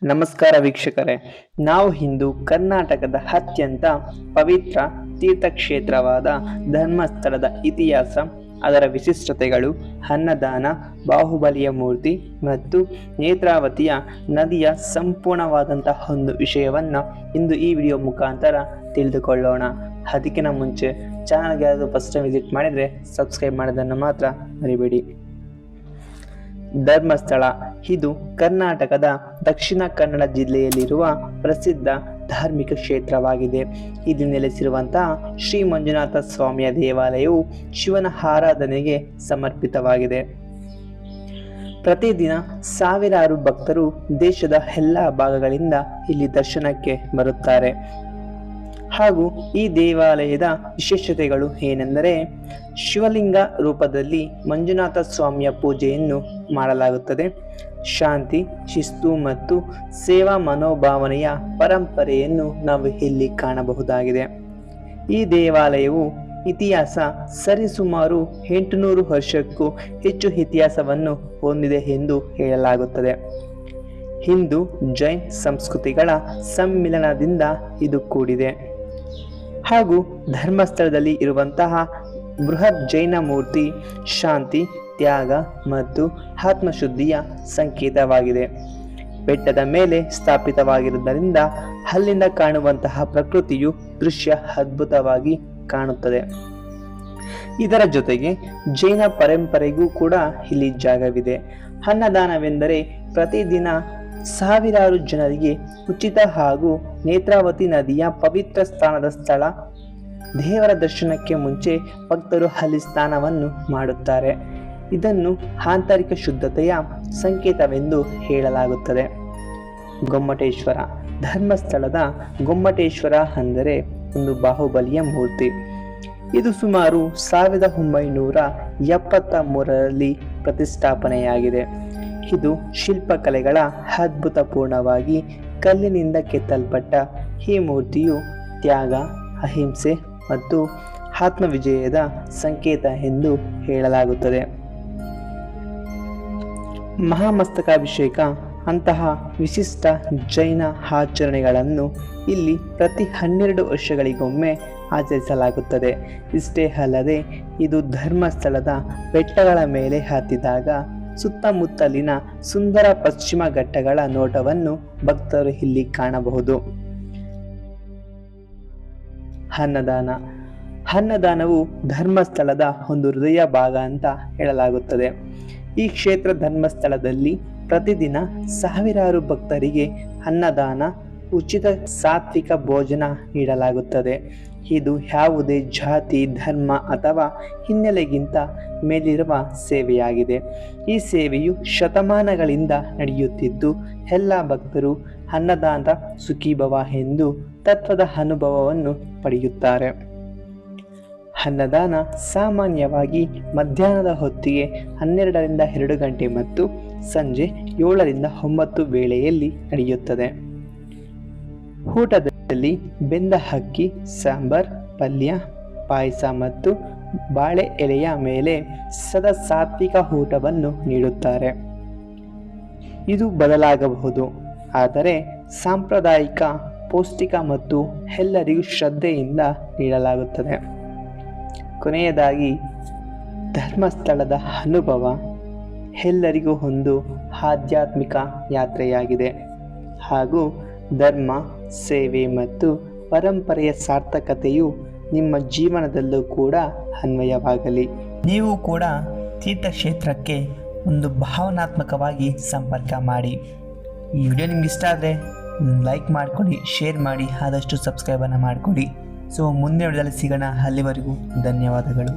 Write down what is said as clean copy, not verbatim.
ನಮಸ್ಕಾರ ವೀಕ್ಷಕರೇ, ನಾವು ಇಂದು ಕರ್ನಾಟಕದ ಅತ್ಯಂತ ಪವಿತ್ರ ತೀರ್ಥಕ್ಷೇತ್ರವಾದ ಧರ್ಮಸ್ಥಳದ ಇತಿಹಾಸ, ಅದರ ವಿಶಿಷ್ಟತೆಗಳು, ಅನ್ನದಾನ, ಬಾಹುಬಲಿಯ ಮೂರ್ತಿ ಮತ್ತು ನೇತ್ರಾವತಿಯ ನದಿಯ ಸಂಪೂರ್ಣವಾದಂತಹ ಒಂದು ವಿಷಯವನ್ನು ಇಂದು ಈ ವಿಡಿಯೋ ಮುಖಾಂತರ ತಿಳಿದುಕೊಳ್ಳೋಣ. ಅದಕ್ಕಿಂತ ಮುಂಚೆ ಚಾನಲ್ಗೆ ಯಾರಾದರೂ ಫಸ್ಟ್ ಟೈಮ್ ವಿಸಿಟ್ ಮಾಡಿದರೆ ಸಬ್ಸ್ಕ್ರೈಬ್ ಮಾಡೋದನ್ನು ಮಾತ್ರ ಮರಿಬೇಡಿ. ಧರ್ಮಸ್ಥಳ ಇದು ಕರ್ನಾಟಕದ ದಕ್ಷಿಣ ಕನ್ನಡ ಜಿಲ್ಲೆಯಲ್ಲಿರುವ ಪ್ರಸಿದ್ಧ ಧಾರ್ಮಿಕ ಕ್ಷೇತ್ರವಾಗಿದೆ. ಇಲ್ಲಿ ನೆಲೆಸಿರುವಂತಹ ಶ್ರೀ ಮಂಜುನಾಥ ಸ್ವಾಮಿಯ ದೇವಾಲಯವು ಶಿವನ ಆರಾಧನೆಗೆ ಸಮರ್ಪಿತವಾಗಿದೆ. ಪ್ರತಿದಿನ ಸಾವಿರಾರು ಭಕ್ತರು ದೇಶದ ಎಲ್ಲ ಭಾಗಗಳಿಂದ ಇಲ್ಲಿ ದರ್ಶನಕ್ಕೆ ಬರುತ್ತಾರೆ. ಹಾಗೂ ಈ ದೇವಾಲಯದ ವಿಶೇಷತೆಗಳು ಏನೆಂದರೆ, ಶಿವಲಿಂಗ ರೂಪದಲ್ಲಿ ಮಂಜುನಾಥ ಸ್ವಾಮಿಯ ಪೂಜೆಯನ್ನು ಮಾಡಲಾಗುತ್ತದೆ. ಶಾಂತಿ, ಶಿಸ್ತು ಮತ್ತು ಸೇವಾ ಮನೋಭಾವನೆಯ ಪರಂಪರೆಯನ್ನು ನಾವು ಇಲ್ಲಿ ಕಾಣಬಹುದಾಗಿದೆ. ಈ ದೇವಾಲಯವು ಇತಿಹಾಸ ಸರಿಸುಮಾರು 800 ವರ್ಷಕ್ಕೂ ಹೆಚ್ಚು ಇತಿಹಾಸವನ್ನು ಹೊಂದಿದೆ ಎಂದು ಹೇಳಲಾಗುತ್ತದೆ. ಹಿಂದೂ ಜೈನ್ ಸಂಸ್ಕೃತಿಗಳ ಸಮ್ಮಿಲನದಿಂದ ಇದು ಕೂಡಿದೆ. ಹಾಗೂ ಧರ್ಮಸ್ಥಳದಲ್ಲಿ ಇರುವಂತಹ ಬೃಹತ್ ಜೈನ ಮೂರ್ತಿ ಶಾಂತಿ, ತ್ಯಾಗ ಮತ್ತು ಆತ್ಮಶುದ್ಧಿಯ ಸಂಕೇತವಾಗಿದೆ. ಬೆಟ್ಟದ ಮೇಲೆ ಸ್ಥಾಪಿತವಾಗಿರುವುದರಿಂದ ಅಲ್ಲಿಂದ ಕಾಣುವಂತಹ ಪ್ರಕೃತಿಯು ದೃಶ್ಯ ಅದ್ಭುತವಾಗಿ ಕಾಣುತ್ತದೆ. ಇದರ ಜೊತೆಗೆ ಜೈನ ಪರಂಪರೆಗೂ ಕೂಡ ಇಲ್ಲಿ ಜಾಗವಿದೆ. ಅನ್ನದಾನವೆಂದರೆ ಪ್ರತಿದಿನ ಸಾವಿರಾರು ಜನರಿಗೆ ಉಚಿತ ಹಾಗೂ ನೇತ್ರಾವತಿ ನದಿಯ ಪವಿತ್ರ ಸ್ಥಾನದ ಸ್ಥಳ. ದೇವರ ದರ್ಶನಕ್ಕೆ ಮುಂಚೆ ಭಕ್ತರು ಅಲ್ಲಿ ಸ್ನಾನವನ್ನು ಮಾಡುತ್ತಾರೆ. ಇದನ್ನು ಆಂತರಿಕ ಶುದ್ಧತೆಯ ಸಂಕೇತವೆಂದು ಹೇಳಲಾಗುತ್ತದೆ. ಗೊಮ್ಮಟೇಶ್ವರ ಧರ್ಮಸ್ಥಳದ ಗೊಮ್ಮಟೇಶ್ವರ ಅಂದರೆ ಒಂದು ಬಾಹುಬಲಿಯ ಮೂರ್ತಿ. ಇದು ಸುಮಾರು 1973ರಲ್ಲಿ ಪ್ರತಿಷ್ಠಾಪನೆಯಾಗಿದೆ. ಇದು ಶಿಲ್ಪಕಲೆಗಳ ಅದ್ಭುತಪೂರ್ಣವಾಗಿ ಕಲ್ಲಿನಿಂದ ಕೆತ್ತಲ್ಪಟ್ಟ ಈ ಮೂರ್ತಿಯು ತ್ಯಾಗ, ಅಹಿಂಸೆ ಮತ್ತು ಆತ್ಮವಿಜಯದ ಸಂಕೇತ ಎಂದು ಹೇಳಲಾಗುತ್ತದೆ. ಮಹಾಮಸ್ತಕಾಭಿಷೇಕ ಅಂತಹ ವಿಶಿಷ್ಟ ಜೈನ ಆಚರಣೆಗಳನ್ನು ಇಲ್ಲಿ ಪ್ರತಿ 12 ವರ್ಷಗಳಿಗೊಮ್ಮೆ ಆಚರಿಸಲಾಗುತ್ತದೆ. ಇಷ್ಟೇ ಅಲ್ಲದೆ ಇದು ಧರ್ಮಸ್ಥಳದ ಬೆಟ್ಟಗಳ ಮೇಲೆ ಹತ್ತಿದಾಗ ಸುತ್ತಮುತ್ತಲಿನ ಸುಂದರ ಪಶ್ಚಿಮ ಘಟ್ಟಗಳ ನೋಟವನ್ನು ಭಕ್ತರು ಇಲ್ಲಿ ಕಾಣಬಹುದು. ಅನ್ನದಾನವು ಧರ್ಮಸ್ಥಳದ ಒಂದು ಹೃದಯ ಭಾಗ ಅಂತ ಹೇಳಲಾಗುತ್ತದೆ. ಈ ಕ್ಷೇತ್ರ ಧರ್ಮಸ್ಥಳದಲ್ಲಿ ಪ್ರತಿದಿನ ಸಾವಿರಾರು ಭಕ್ತರಿಗೆ ಅನ್ನದಾನ, ಉಚಿತ ಸಾತ್ವಿಕ ಭೋಜನ ನೀಡಲಾಗುತ್ತದೆ. ಇದು ಯಾವುದೇ ಜಾತಿ, ಧರ್ಮ ಅಥವಾ ಹಿನ್ನೆಲೆಗಿಂತ ಮೇಲಿರುವ ಸೇವೆಯಾಗಿದೆ. ಈ ಸೇವೆಯು ಶತಮಾನಗಳಿಂದ ನಡೆಯುತ್ತಿದ್ದು ಎಲ್ಲ ಭಕ್ತರು ಅನ್ನದಾನ ಸುಖೀಭವ ಎಂದು ತತ್ವದ ಅನುಭವವನ್ನು ಪಡೆಯುತ್ತಾರೆ. ಅನ್ನದಾನ ಸಾಮಾನ್ಯವಾಗಿ ಮಧ್ಯಾಹ್ನದ ಹೊತ್ತಿಗೆ 12ರಿಂದ 2 ಗಂಟೆ ಮತ್ತು ಸಂಜೆ 7ರಿಂದ 9 ವೇಳೆಯಲ್ಲಿ ನಡೆಯುತ್ತದೆ. ಊಟದಲ್ಲಿ ಬೆಂದ ಅಕ್ಕಿ, ಸಾಂಬಾರ್, ಪಲ್ಯ, ಪಾಯಸ ಮತ್ತು ಬಾಳೆ ಎಲೆಯ ಮೇಲೆ ಸದಾ ಸಾತ್ವಿಕ ಊಟವನ್ನು ನೀಡುತ್ತಾರೆ. ಇದು ಬದಲಾಗಬಹುದು, ಆದರೆ ಸಾಂಪ್ರದಾಯಿಕ, ಪೌಷ್ಟಿಕ ಮತ್ತು ಎಲ್ಲರಿಗೂ ಶ್ರದ್ಧೆಯಿಂದ ನೀಡಲಾಗುತ್ತದೆ. ಕೊನೆಯದಾಗಿ, ಧರ್ಮಸ್ಥಳದ ಅನುಭವ ಎಲ್ಲರಿಗೂ ಒಂದು ಆಧ್ಯಾತ್ಮಿಕ ಯಾತ್ರೆಯಾಗಿದೆ. ಹಾಗೂ ಧರ್ಮ, ಸೇವೆ ಮತ್ತು ಪರಂಪರೆಯ ಸಾರ್ಥಕತೆಯು ನಿಮ್ಮ ಜೀವನದಲ್ಲೂ ಕೂಡ ಅನ್ವಯವಾಗಲಿ. ನೀವು ಕೂಡ ತೀರ್ಥಕ್ಷೇತ್ರಕ್ಕೆ ಒಂದು ಭಾವನಾತ್ಮಕವಾಗಿ ಸಂಪರ್ಕ ಮಾಡಿ. ಈ ವಿಡಿಯೋ ನಿಮ್ಗೆ ಇಷ್ಟ ಆದರೆ ಲೈಕ್ ಮಾಡಿಕೊಡಿ, ಶೇರ್ ಮಾಡಿ, ಆದಷ್ಟು ಸಬ್ಸ್ಕ್ರೈಬನ್ನು ಮಾಡಿಕೊಡಿ. ಸೊ ಮುಂದಿನ ವಿಡಿಯೋದಲ್ಲಿ ಸಿಗೋಣ. ಅಲ್ಲಿವರೆಗೂ ಧನ್ಯವಾದಗಳು.